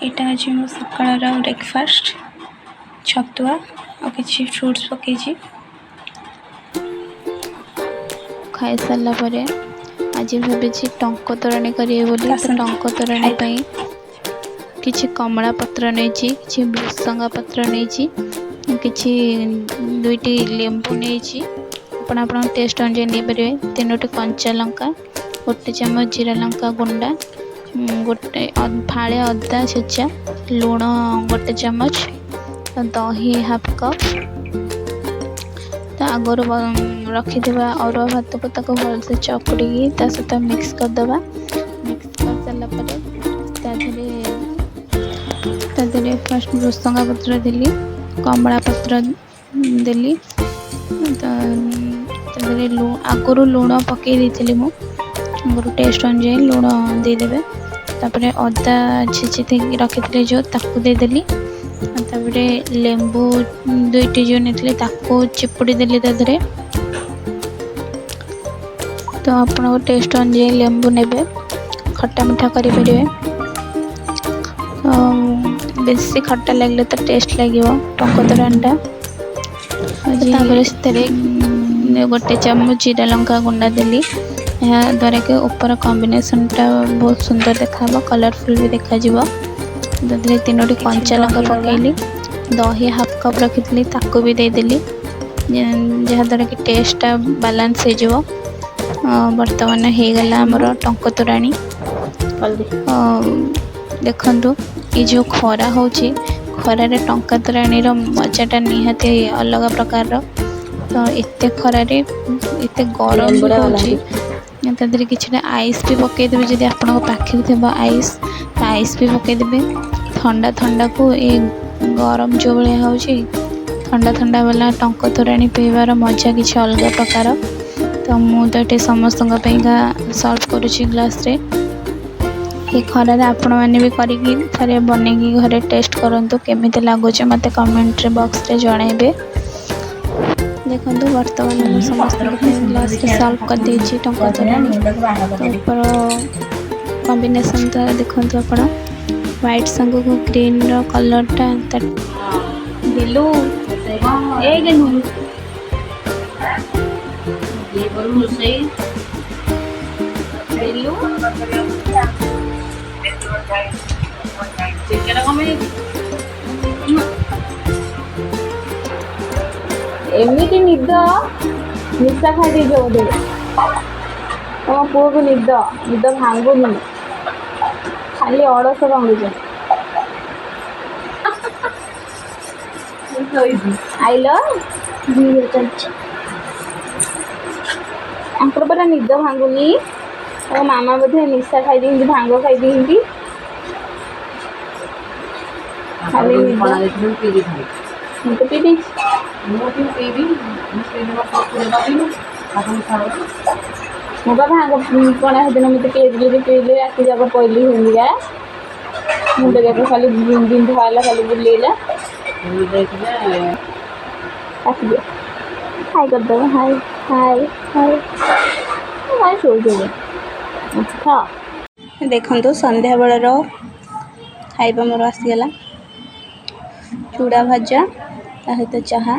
यहाँ हूँ मो सकाल ब्रेकफास्ट छतुआ और किसी फ्रुट्स पकई खाई सारा पर आज भावी टंक तोराणी करेंगे बोली तो टंक तोराणी किसी कमला पत्र नहीं कि भृसंगा पत्र नहीं कि दुईटी लेंबू नहीं आपण टेस्ट अनुसार नहीं पारे 3टी कंचा लंका गोटे चम्मच जीरा लंका गुंडा गोटे फाड़े अदा छेचा लुण गोटे चम्मच दही हाफ कप तो आगर रखिथे अरुआ भात को ताको भलसे चकुड़ी सहित मिक्स करदे मिक्स कर सारापर तादेह फास्ट भृसंगा पत्र देली कमला पत्र देली तो आगुरी लुण पकई देती मु आगुरी टेस्ट अनुसार लुण देदेवे तापर अदा छेची रखी जो ताकू देदेली तापर लेंबू 2टी जो नहीं ताकू चिपुड़ी देली तादे तो आपको टेस्ट अनुसार लेंबू नेबे खट्टा मिठा करेंगे बेसी खट्टा लगे तो टेस्ट लगे टंक तोराणीटा गोटे चम्मच जीरा लंका गुंडा देली यह द्वारा कि ऊपर कॉम्बिनेशन टा बहुत सुंदर देखा कलरफुल भी देखा 3टी कंचा लंका पकईली दही हाफ कप रखी ताकू भी देदेली जहाँद्वारा कि टेस्ट बालांस हो बर्तमान हो गला आमर टंक तोराणी देखु ये जो खरा हो खरारे टंका तोराणी मजाटा निहाती अलग प्रकार तो एत खरारे एत गरम भी कि आइस भी पकईदेवे जब आपण पाखे थे आइस भी पकईदेवे ठंडा ठंडा को ये गरम जो भाया हो ठंडा ठंडा वाला टंक तोराणी पीबार मजा कि अलग प्रकार तो मुझे समस्त सर्व करुँची ग्लास रे ये खरारे आपण मैंने भी करे बनैकी घरे टेस्ट करूँ केमी लगुच मत कमेंट बॉक्स रे जनइबे देखो बर्तमान समस्त ग्लास रे सर्व कर देछि टंका तोराणी तो ऊपर कॉम्बिनेशन तो देखो आप व्हाइट संग को ग्रीन रो कलर टा दिलु ए गेनु ये बोलू से दिलु एमती निद निशा खाई दे बोधे तुम पुओ को निद निद भांगुनि खाली अड़स भांगुच आइल आंकर परा निद भांगुनि तो मामा बोधे निशा खाई दी भांग खाई दी खाली निद तो पीबी मुझे भांग पणा दिन मत पीली राति जाक पहली हिंदिया मुंड जाक खाली बिंधा खाली बुलेला हाय करद हाय हाय हाय हाय शोजे हाँ देखो संध्या बेलर खाइबा मोर आसीगला चूड़ा भजा सहित चाहा